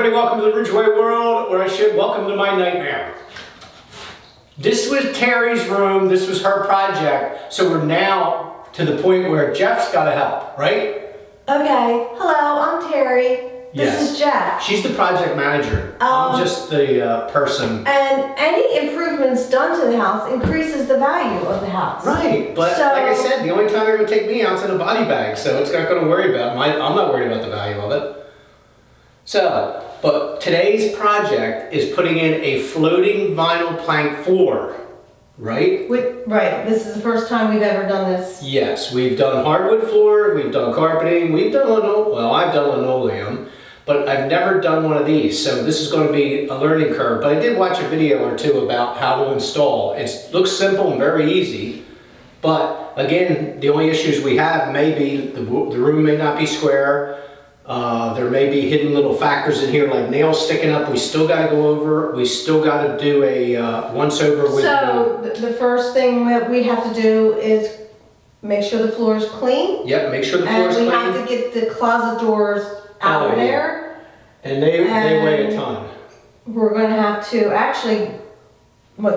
everybody, welcome to the Ridgway world, or I should welcome to my nightmare. This was Terry's room, this was her project, so we're now to the point where Jeff's got to help, right? Okay, hello, I'm Terry. This is Jeff. She's the project manager. I'm just the person. And any improvements done to the house increases the value of the house. Right, but like I said, the only time they're going to take me out's in a body bag, so it's not going to worry about I'm not worried about the value of it. So, but today's project is putting in a floating vinyl plank floor, right? Right, this is the first time we've ever done this. Yes, we've done hardwood floor, we've done carpeting, we've done I've done linoleum, but I've never done one of these, so this is going to be a learning curve. But I did watch a video or two about how to install. It looks simple and very easy, but again, the only issues we have may be the room may not be square. There may be hidden little factors in here like nails sticking up. We still got to go over. We still got to do a once over with. So the first thing that we have to do is make sure the floor is clean. Yep, make sure the floor is clean. And we have to get the closet doors out of there. And they weigh a ton. We're going to have to actually,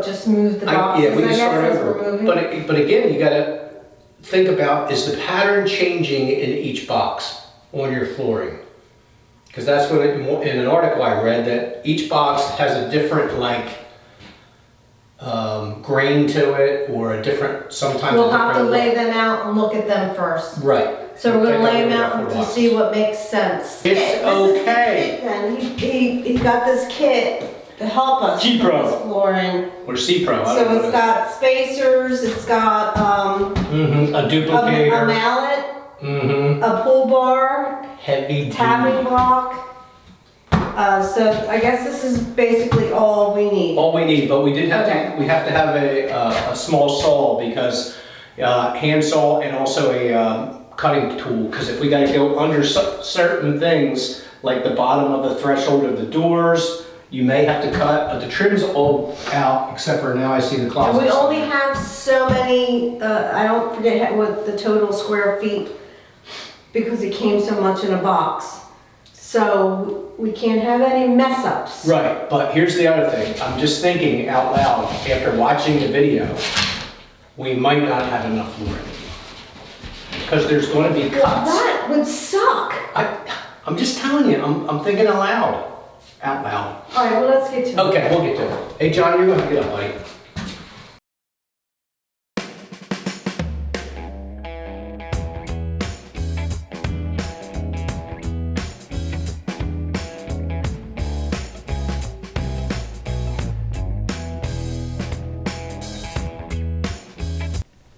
just move the boxes? Yeah, we can start over. But again, you got to think about, is the pattern changing in each box on your flooring? Because that's what in an article I read, that each box has a different grain to it, or a different, sometimes we'll have to lay them out and look at them first. Right. So we're going to lay them out to see what makes sense. It's okay. This is the kit then. He got this kit to help us with this flooring. Or C-Pro. So it's got spacers, it's got a duplicator, a mallet, a pull bar, heavy tapping block. So I guess this is basically all we need. All we need, but we did have to. We have to have a small saw, because hand saw, and also a cutting tool. Because if we got to go under certain things, like the bottom of the threshold of the doors, you may have to cut. But the trim's all out, except for now I see the closet. And we only have so many. I don't forget what the total square feet, because it came so much in a box. So we can't have any mess ups. Right, but here's the other thing. I'm just thinking out loud, after watching the video, we might not have enough flooring. Because there's going to be cuts. Well, that would suck. I'm just telling you, I'm thinking out loud. Out loud. All right, well, let's get to it. Okay, we'll get to it. Hey, John, you're going to get up, buddy.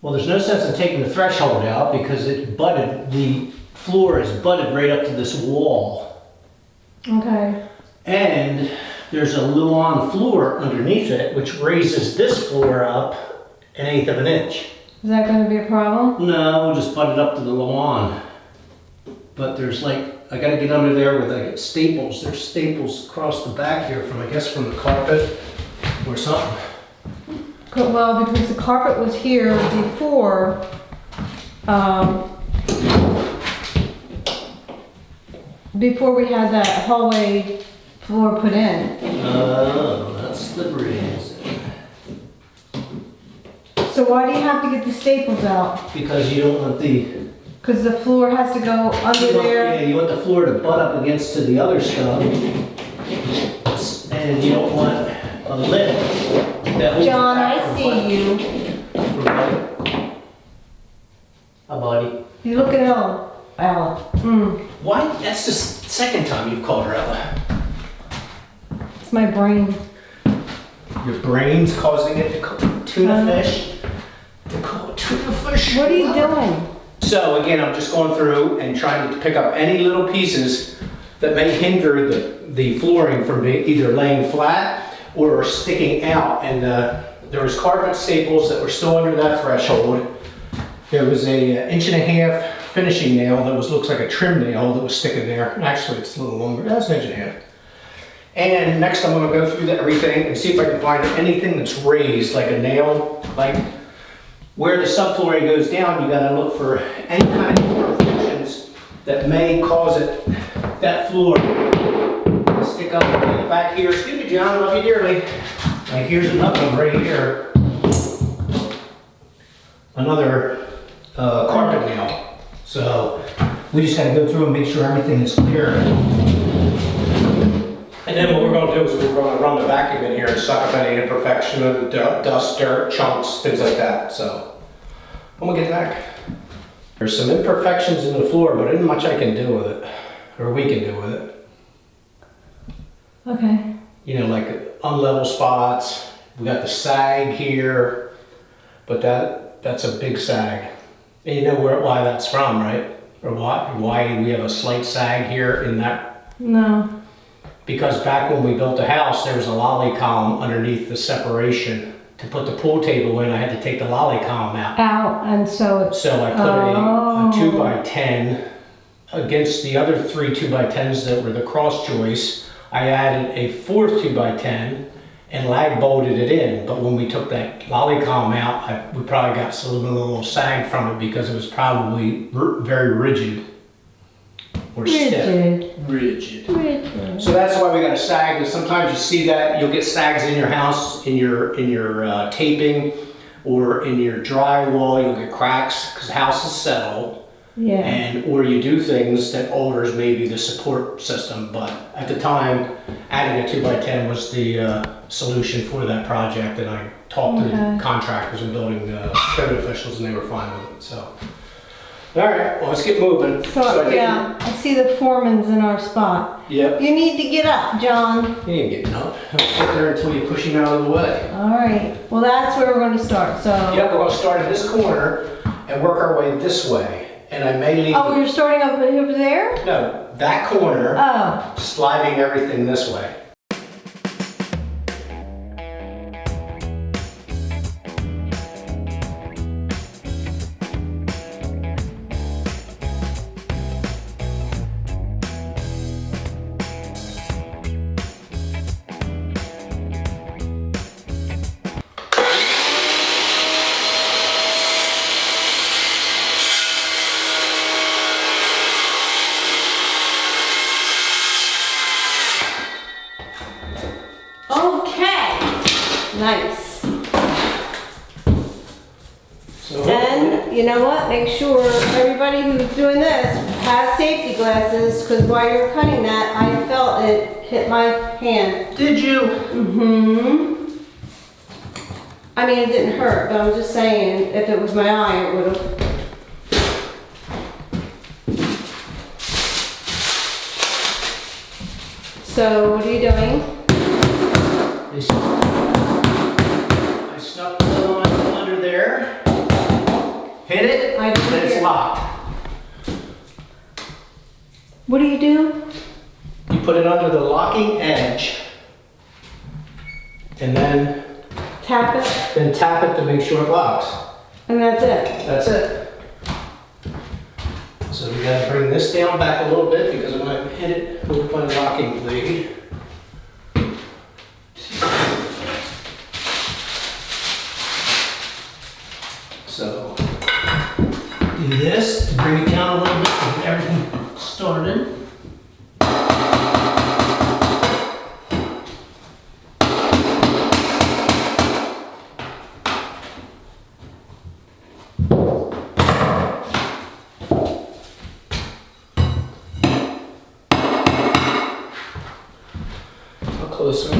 Well, there's no sense in taking the threshold out, because it butted, the floor is butted right up to this wall. Okay. And there's a luan floor underneath it, which raises this floor up 1/8 of an inch. Is that going to be a problem? No, we'll just butt it up to the luan. But there's I gotta get under there with staples. There's staples across the back here from the carpet or something. Well, because the carpet was here before, before we had that hallway floor put in. Oh, that's the breeze. So why do you have to get the staples out? Because you don't want Because the floor has to go under there. Yeah, you want the floor to butt up against to the other stuff. And you don't want a lip. John, I see you. Hi, buddy. You look at Ella. Why? That's the second time you've called her Ella. It's my brain. Your brain's causing it to call tuna fish. To call it tuna fish. What are you doing? So again, I'm just going through and trying to pick up any little pieces that may hinder the flooring from either laying flat or sticking out. And there was carpet staples that were still under that threshold. There was a 1.5 inch finishing nail that looks like a trim nail that was sticking there. Actually, it's a little longer. That's 1.5 inch. And next I'm going to go through everything and see if I can find anything that's raised, like a nail, like where the subflooring goes down. You got to look for any kind of imperfections that may cause that floor to stick up back here. Excuse me, John, love you dearly. Like here's another one right here. Another carpet nail. So we just gotta go through and make sure everything is clear. And then what we're gonna do is we're gonna run the vacuum in here and suck up any imperfection of the dust, dirt, chunks, things like that. So I'm gonna get back. There's some imperfections in the floor, but isn't much I can do with it, or we can do with it. Okay. You know, like unlevel spots. We got the sag here, but that's a big sag. And you know why that's from, right? Or why we have a slight sag here in that? No. Because back when we built the house, there was a lolly column underneath the separation. To put the pool table in, I had to take the lolly column out. And so it's... So I put a 2x10 against the other 3 2x10s that were the cross joists. I added a 4th 2x10 and lag bolted it in. But when we took that lolly column out, we probably got a little sag from it because it was probably very rigid. Or stiff. Rigid. So that's why we got a sag. And sometimes you see that you'll get sags in your house, in your taping, or in your drywall. You'll get cracks because the house is settled. Yeah. And or you do things that alters maybe the support system. But at the time, adding a 2x10 was the solution for that project. And I talked to the contractors and building code officials, and they were fine with it. So. All right, well, let's get moving. So yeah, I see the foreman's in our spot. Yep. You need to get up, John. You ain't getting up. Don't sit there until you push him out of the way. All right. Well, that's where we're going to start. So. Yep, we're going to start at this corner and work our way this way. And I may leave. Oh, you're starting up over there? No, that corner. Oh. Sliding everything this way. Nice. So and you know what? Make sure everybody who's doing this has safety glasses, because while you're cutting that, I felt it hit my hand. Did you? Mm-hmm. I mean, it didn't hurt, but I'm just saying, if it was my eye, it would have. So, what are you doing? I snuck the line under there, hit it, I didn't and it's hear. locked. What do you do? You put it under the locking edge, and then Tap it, to make sure it locks. and that's it. That's it. So we gotta bring this down back a little bit because I'm gonna hit it with my locking blade. So do this to bring it down a little bit to get everything started. Closer.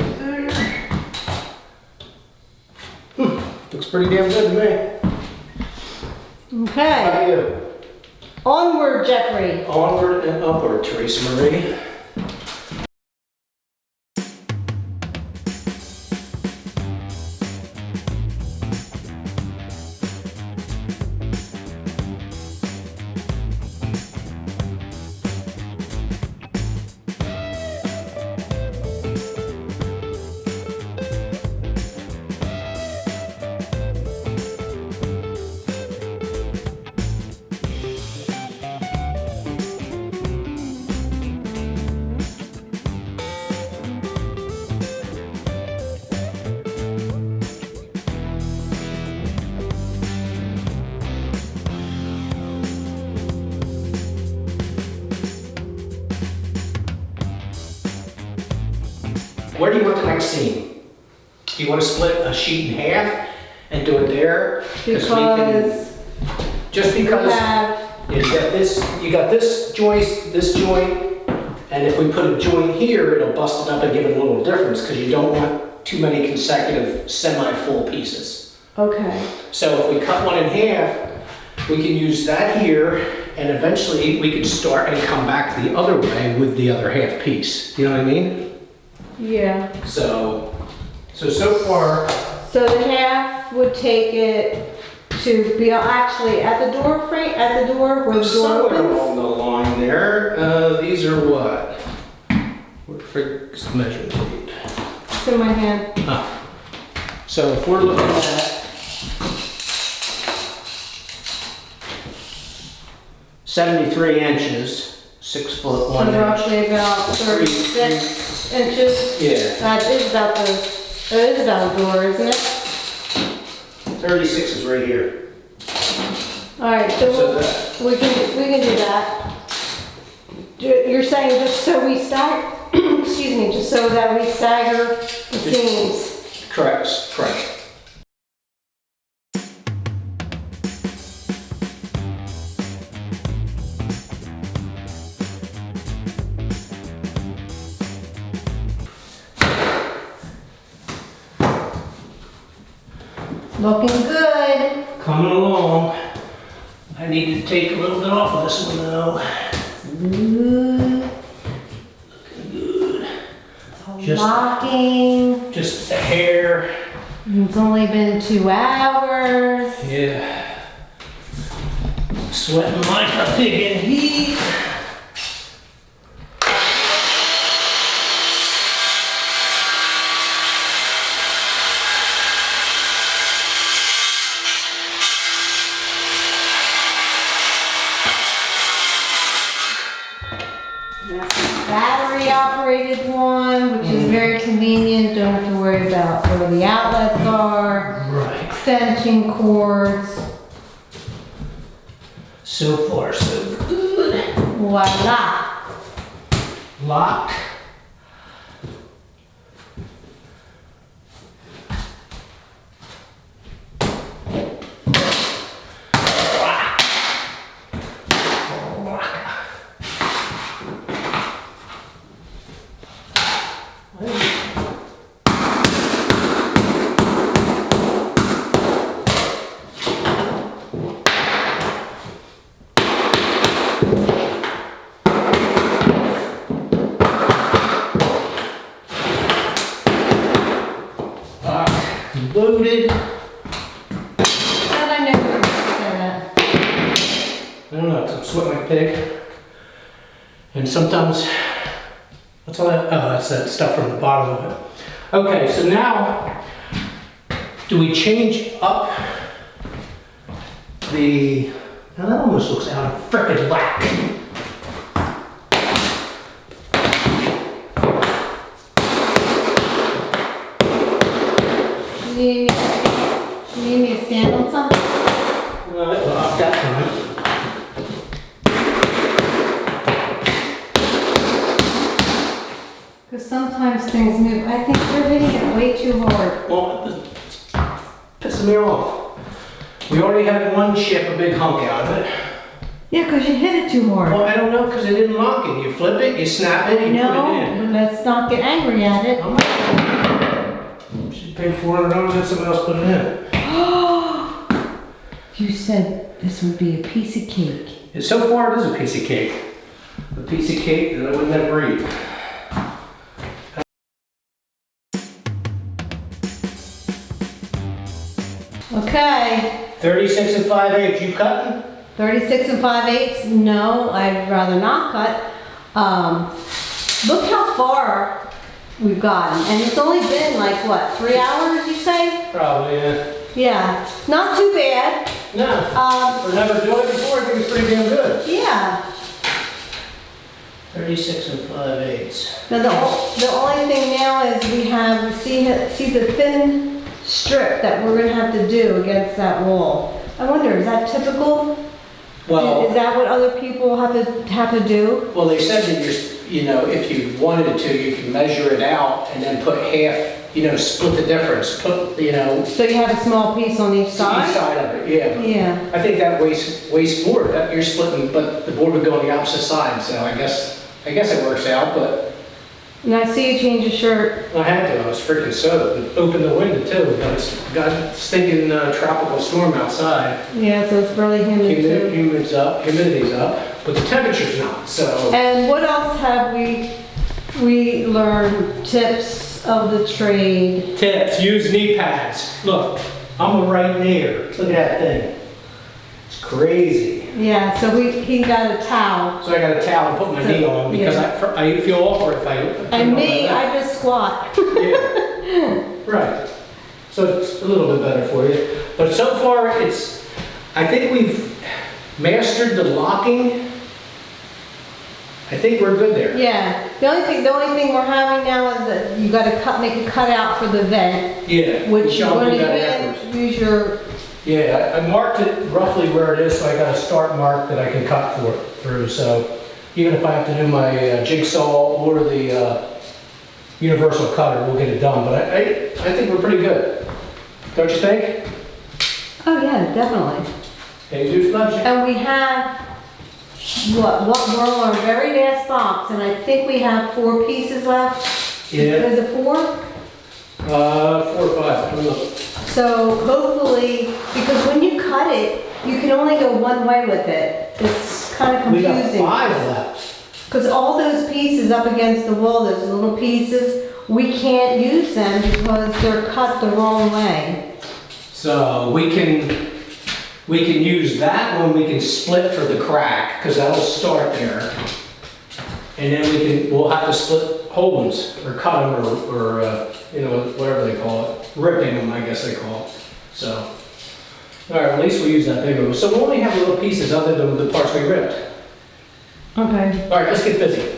Looks pretty damn good to me. How Okay. about you? Onward, Jeffrey. Onward and upward, Teresa Marie. where do you want the next seam? Do you want to split a sheet in half and do it there? Because Just we because have, you got this joint, and if we put a joint here, it'll bust it up and give it a little difference because you don't want too many consecutive semi-full pieces. okay, So if we cut one in half, we can use that here, and eventually we could start and come back the other way with the other half piece. You know what I mean? yeah. So far, So the half would take it to be actually at the door frame, at the door where the door somewhere opens? along the line there, these are what? Where the frick's measuring tape? It's in my hand. Ah. So if we're looking at 73 inches, 6 foot 1 So inch. roughly about 36 inches. Yeah, That is about the, that is about a door, isn't it? 36 is right here. All right, so So we can do that. You're saying just so we stagger, excuse me, just so that we stagger the seams. Correct. Looking good. Coming along. I need to take a little bit off of this one though. Good. Looking good. Just- Locking. Just a hair. It's only been 2 hours. Yeah. Sweating like a pig in heat. That's a battery operated one, which is very convenient. Don't have to worry about where the outlets are. Right. Extension cords. So far, so good. Voila. Lock. Loaded. How did I know you were gonna say that? I don't know, 'cause I'm sweating like a pig. And sometimes, what's all that? Oh, that's that stuff from the bottom of it. Okay, so now, do we change up the, now that almost looks out of frickin' whack. You need me to stand on something? Well, I've got time. Because sometimes things move. I think you're hitting it way too hard. Well, it's pissing me off. We already had one chip a big hunk out of it. Yeah, because you hit it too hard. Well, I don't know, because it didn't lock it. You flip it, you snap it, you put it in. No, let's not get angry at it. She paid $400 and somebody else put it in. You said this would be a piece of cake. And so far, it is a piece of cake. A piece of cake that I would never eat. Okay, 36 and 5/8, you cutting? 36 and 5/8. No, I'd rather not cut. Look how far we've gotten. And it's only been like, what, 3 hours, you say? Probably, yeah. Yeah, not too bad. No, for never doing it before, I think it's pretty damn good. Yeah. 36 and 5/8. Now the only thing now is we have, see the thin strip that we're gonna have to do against that wall. I wonder, is that typical? Is Well, that what other people have to do? they said that you know, if you wanted to, you can measure it out and then put half, you know, split the difference, put, you know, So you have a small piece on each each side? side of it, yeah. Yeah. I think that wastes more, that you're splitting, but the board would go on the opposite side, so I guess it works out, but And I see you change your shirt. I had to, I was freaking soaked. Opened the window too, but it's got stinking tropical storm outside. Yeah, so it's really humid too. Humidity's up, but the temperature's not, so. And what else have we learned? Tips of the trade. Tips, use knee pads. Look, I'm right near. Look at that thing. It's crazy. Yeah, so he got a towel. So I got a towel to put my knee on because Yeah. I feel awkward if I. And me, I just squat. Yeah, right. So it's a little bit better for you. But so far, I think we've mastered the locking. I think we're good there. Yeah, the only thing we're having now is that you gotta make a cutout for the vent, Yeah. which you're I'll do gonna that afterwards. use your, Yeah, I marked it roughly where it is, so I got a start mark that I can cut through. So even if I have to do my jigsaw or the universal cutter, we'll get it done. But I think we're pretty good. Don't you think? oh yeah, definitely. Jesus loves you. And we have, what, we're on our very last box, and I think we have 4 pieces left. Yeah. Is it 4? 4 or 5. I don't know. So hopefully, because when you cut it, you can only go one way with it. It's kind of We got confusing. 5 left. Because all those pieces up against the wall, those little pieces, we can't use them because they're cut the wrong way. So we can use that one. We can split for the crack because that'll start there, and then we'll have to split whole ones or cut them or you know, whatever they call it, ripping them, I guess they call it. So all right, at least we'll use that bigger one. So we only have little pieces other than the parts we ripped. Okay. All right, let's get busy.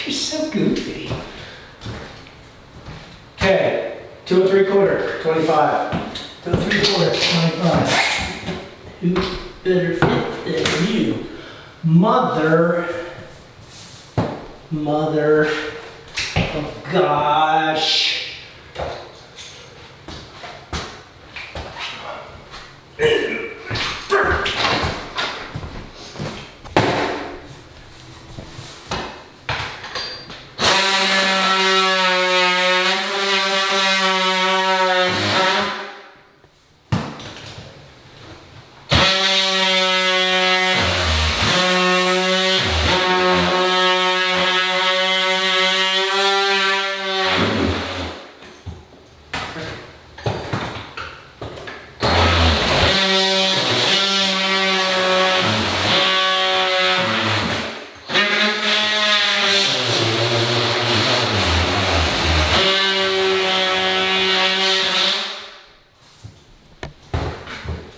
You're so goofy. Okay, 2 3/4, 25. 2 3/4, 25. Who better fit than you? Mother of gosh.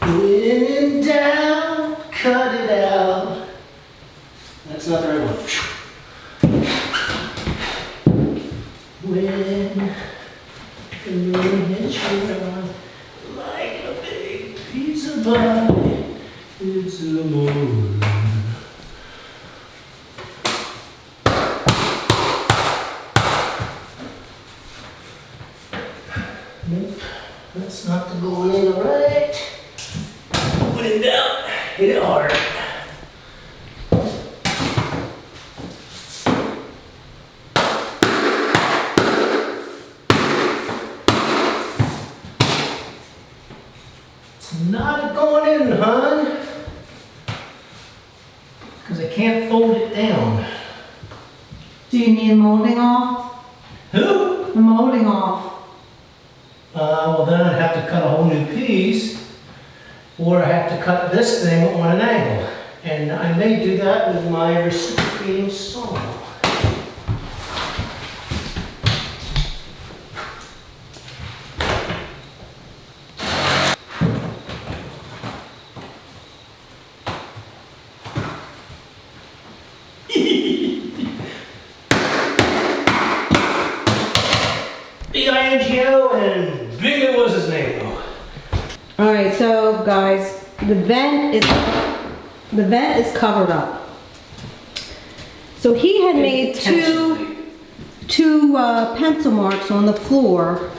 In down, cut it out. That's not the right one. When the moon hits you like a big pizza pie, it's the morning. Nope, that's not the going in right. Put it down, hit it hard. It's not going in, hon. can't fold it down. Do you need molding off? Who? The molding off. Well then I'd have to cut a whole new piece, or I have to cut this thing on an angle. And I may do that with my reciprocating saw. B-I-N-G-O and Bingo was his name though. All right, so guys, the vent is covered up. So he had made two pencil marks on the floor,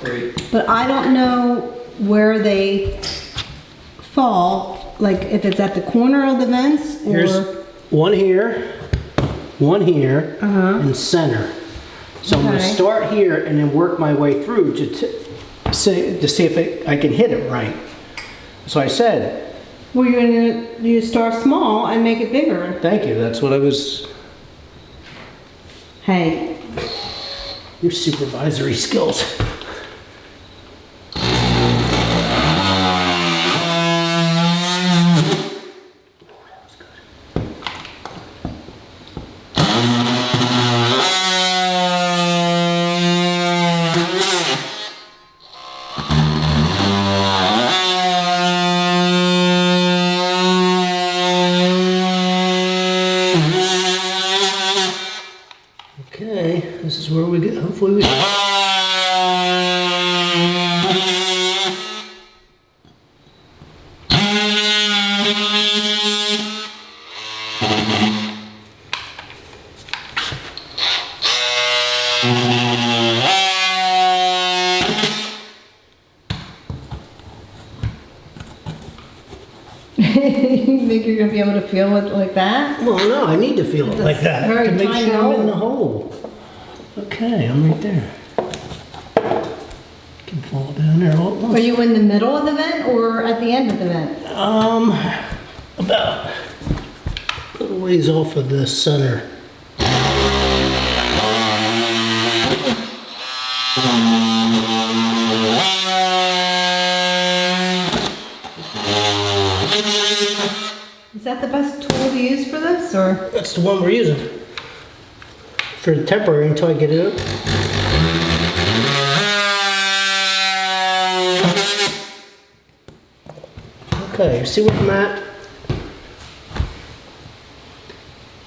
but I don't know where they fall, like if it's at the corner of the vents or... Here's one here, and center. So I'm going to Okay. start here and then work my way through to see if I can hit it right. So I said, Well, you start small and make it bigger. thank you, that's what I was, Hey, your supervisory skills. Okay, this is where we get, hopefully we... you think you're gonna be able to feel it like that? Well, no, I need to feel it It's a like that very to make tiny sure I'm in the hole. hole. Okay, I'm right there. Can fall down there all at once. Are you in the middle of the vent or at the end of the vent? About a little ways off of the center. Is that the best tool to use for this, or? That's the one we're using for the temporary until I get it up. Okay, see where I'm at?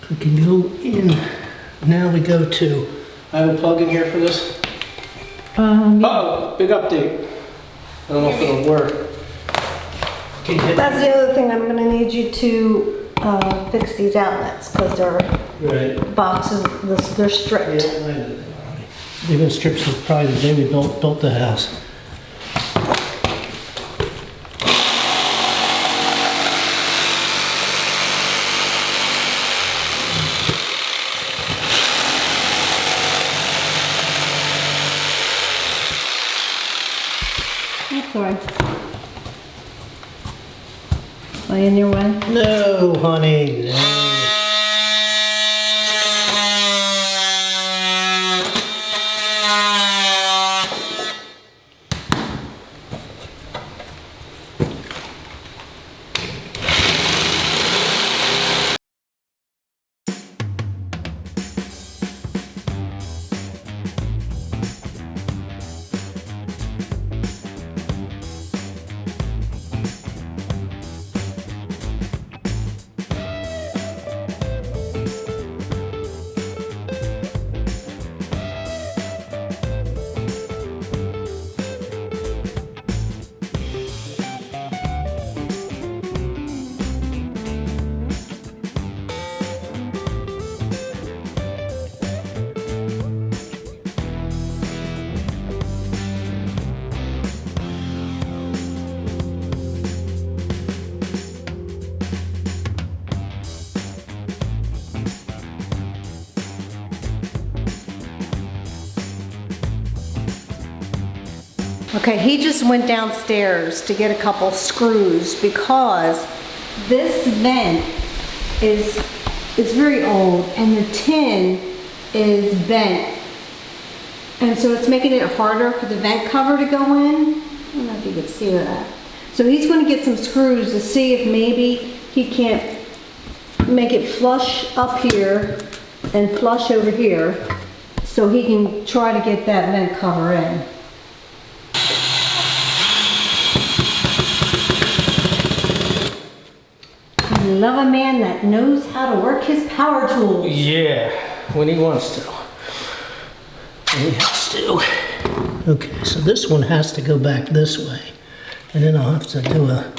I can go in. Now we go to, I have a plug in here for this. Oh, big update. I don't know if it'll work. Can you hit That's the other thing, I'm gonna need you to fix these outlets, because they're Right. boxes, they're Yeah, stripped. I did it already. They've been stripped since probably the day we built the house. That's all right. Am I in your way? No, honey, no. Okay, he just went downstairs to get a couple screws because this vent is it's very old, and the tin is bent. And so it's making it harder for the vent cover to go in. I don't know if you can see that. So he's going to get some screws to see if maybe he can't make it flush up here and flush over here, so he can try to get that vent cover in. I love a man that knows how to work his power tools. Yeah, when he wants to. When he has to. Okay, so this one has to go back this way. And then I'll have to do a...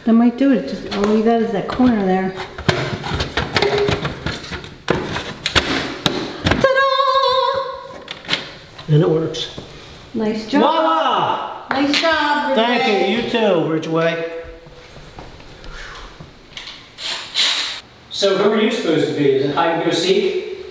That might do it. Just all you got is that corner there. Ta-da! And it works. Nice job. Voila! Nice job, Ridgway. Thank you, you too, Ridgway. So who are you supposed to be? Is it hide and go seek?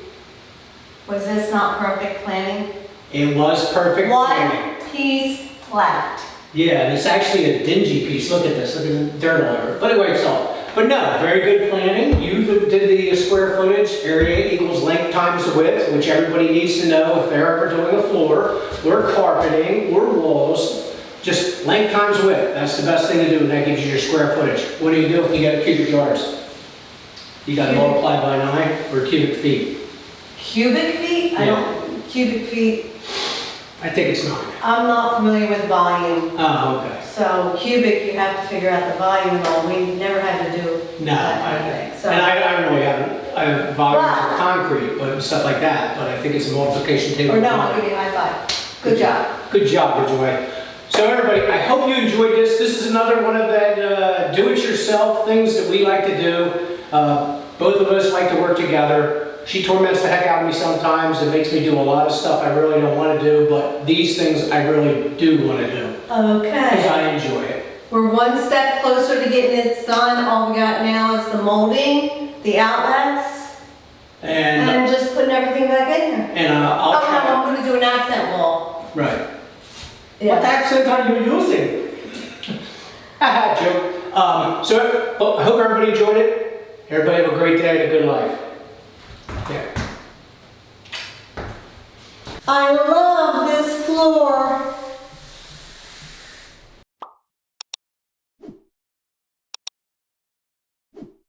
Was this not perfect planning? It was perfect planning. One piece left. Yeah, and it's actually a dingy piece. Look at this. Look at the dirt all over it. But it wipes off. But no, very good planning. You did the square footage. Area equals length times the width, which everybody needs to know if they're ever doing a floor, or carpeting, or walls. Just length times width. That's the best thing to do, and that gives you your square footage. What do you do if you get cubic yards? You got to multiply by 9 or cubic feet. Cubic feet? I Yeah. don't, cubic feet, I think it's 9. I'm not familiar with volume. Oh, okay. So cubic, you have to figure out the volume and all. We never had to do No, that kind of thing. So and I really haven't. I have volumes of concrete, but stuff like that. But I think it's a multiplication table. or no, I'll give you a high five. Good job. Good job, Ridgway. So everybody, I hope you enjoyed this. This is another one of that do-it-yourself things that we like to do. Both of us like to work together. She torments the heck out of me sometimes. It makes me do a lot of stuff I really don't want to do, but these things I really do want to do because Okay. I enjoy it. We're one step closer to getting it done. All we got now is the molding, the outlets, And and just putting everything back in here. I'll Oh, no, try. I'm gonna do an accent wall. Right. What Yeah. accent are you using? Haha, joke. So well, I hope everybody enjoyed it. Everybody have a great day and a good life. Yeah. I love this floor.